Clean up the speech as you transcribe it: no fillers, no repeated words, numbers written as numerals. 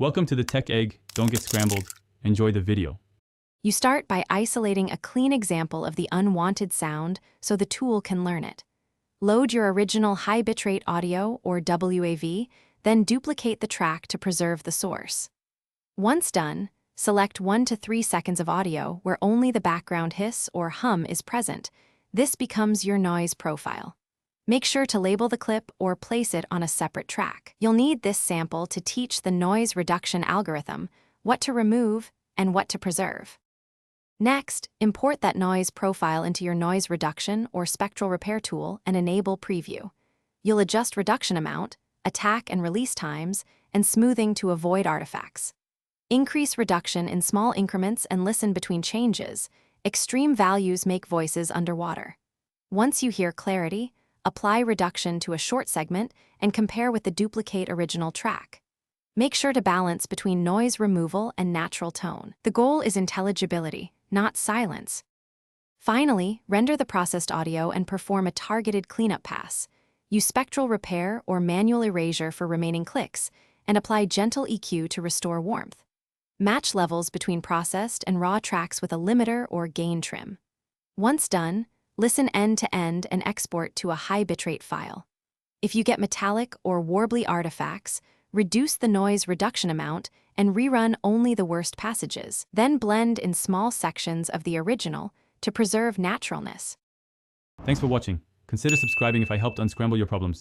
Welcome to the Tech Egg. Don't get scrambled. Enjoy the video. You start by isolating a clean example of the unwanted sound so the tool can learn it. Load your original high bitrate audio or WAV, then duplicate the track to preserve the source. Once done, select 1 to 3 seconds of audio where only the background hiss or hum is present. This becomes your noise profile. Make sure to label the clip or place it on a separate track. You'll need this sample to teach the noise reduction algorithm what to remove and what to preserve. Next, import that noise profile into your noise reduction or spectral repair tool and enable preview. You'll adjust reduction amount, attack and release times, and smoothing to avoid artifacts. Increase reduction in small increments and listen between changes. Extreme values make voices underwater. Once you hear clarity, apply reduction to a short segment and compare with the duplicate original track. Make sure to balance between noise removal and natural tone. The goal is intelligibility, not silence. Finally, render the processed audio and perform a targeted cleanup pass. Use spectral repair or manual erasure for remaining clicks, and apply gentle EQ to restore warmth. Match levels between processed and raw tracks with a limiter or gain trim. Once done, listen end-to-end and export to a high bitrate file. If you get metallic or warbly artifacts, reduce the noise reduction amount and rerun only the worst passages. Then blend in small sections of the original to preserve naturalness. Thanks for watching. Consider subscribing if I helped unscramble your problems.